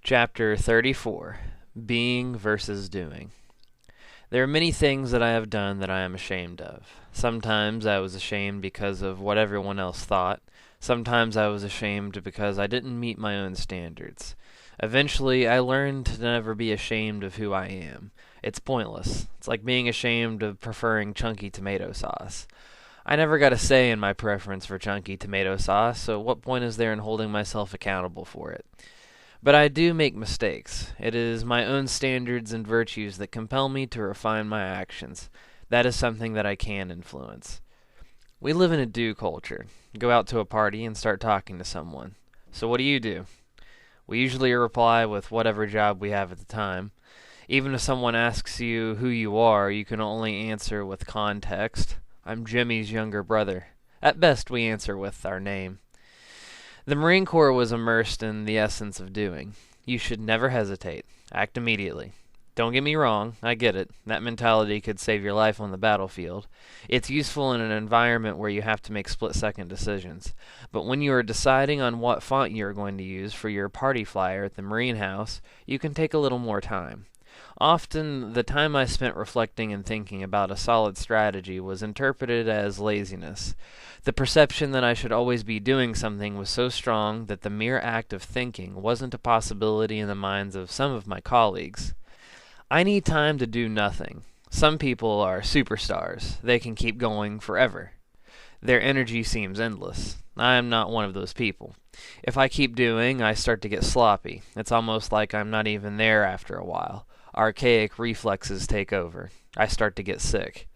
Chapter 34. Being versus Doing. There are many things that I have done that I am ashamed of. Sometimes I was ashamed because of what everyone else thought. Sometimes I was ashamed because I didn't meet my own standards. Eventually, I learned to never be ashamed of who I am. It's pointless. It's like being ashamed of preferring chunky tomato sauce. I never got a say in my preference for chunky tomato sauce, so what point is there in holding myself accountable for it? But I do make mistakes. It is my own standards and virtues that compel me to refine my actions. That is something that I can influence. We live in a do culture. Go out to a party and start talking to someone. So what do? We usually reply with whatever job we have at the time. Even if someone asks you who you are, you can only answer with context. I'm Jimmy's younger brother. At best, we answer with our name. The Marine Corps was immersed in the essence of doing. You should never hesitate. Act immediately. Don't get me wrong, I get it. That mentality could save your life on the battlefield. It's useful in an environment where you have to make split-second decisions. But when you are deciding on what font you are going to use for your party flyer at the Marine House, you can take a little more time. Often, the time I spent reflecting and thinking about a solid strategy was interpreted as laziness. The perception that I should always be doing something was so strong that the mere act of thinking wasn't a possibility in the minds of some of my colleagues. I need time to do nothing. Some people are superstars. They can keep going forever. Their energy seems endless. I am not one of those people. If I keep doing, I start to get sloppy. It's almost like I'm not even there after a while. Archaic reflexes take over. I start to get sick.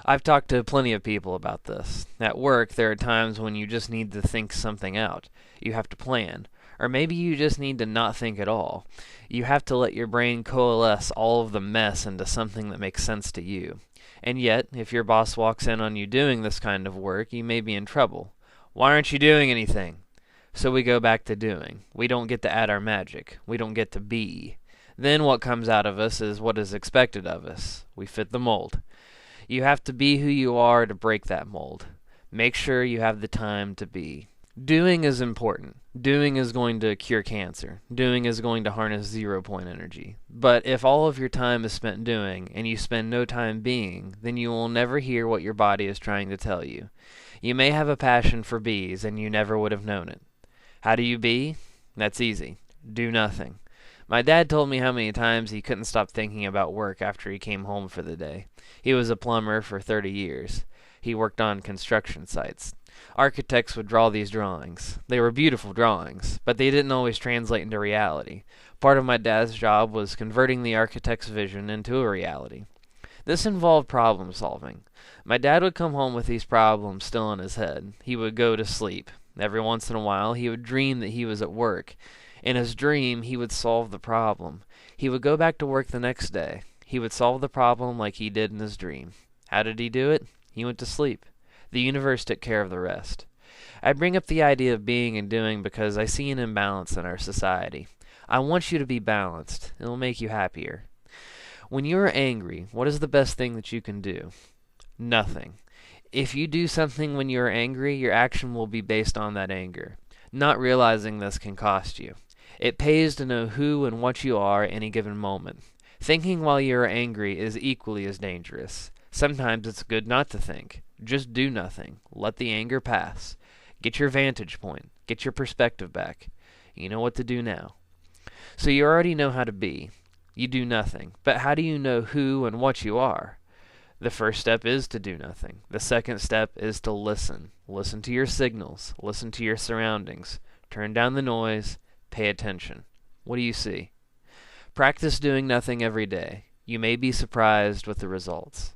I've talked to plenty of people about this. At work, there are times when you just need to think something out. You have to plan. Or maybe you just need to not think at all. You have to let your brain coalesce all of the mess into something that makes sense to you. And yet, if your boss walks in on you doing this kind of work, you may be in trouble. Why aren't you doing anything? So we go back to doing. We don't get to add our magic. We don't get to be. Then what comes out of us is what is expected of us. We fit the mold. You have to be who you are to break that mold. Make sure you have the time to be. Doing is important. Doing is going to cure cancer. Doing is going to harness 0-point energy. But if all of your time is spent doing, and you spend no time being, then you will never hear what your body is trying to tell you. You may have a passion for bees, and you never would have known it. How do you be? That's easy. Do nothing. My dad told me how many times he couldn't stop thinking about work after he came home for the day. He was a plumber for 30 years. He worked on construction sites. Architects would draw these drawings. They were beautiful drawings, but they didn't always translate into reality. Part of my dad's job was converting the architect's vision into a reality. This involved problem solving. My dad would come home with these problems still in his head. He would go to sleep. Every once in a while, he would dream that he was at work. In his dream, he would solve the problem. He would go back to work the next day. He would solve the problem like he did in his dream. How did he do it? He went to sleep. The universe took care of the rest. I bring up the idea of being and doing because I see an imbalance in our society. I want you to be balanced. It will make you happier. When you are angry, what is the best thing that you can do? Nothing. If you do something when you are angry, your action will be based on that anger. Not realizing this can cost you. It pays to know who and what you are at any given moment. Thinking while you are angry is equally as dangerous. Sometimes it's good not to think. Just do nothing. Let the anger pass. Get your vantage point. Get your perspective back. You know what to do now. So you already know how to be. You do nothing. But how do you know who and what you are? The first step is to do nothing. The second step is to listen. Listen to your signals. Listen to your surroundings. Turn down the noise. Pay attention. What do you see? Practice doing nothing every day. You may be surprised with the results.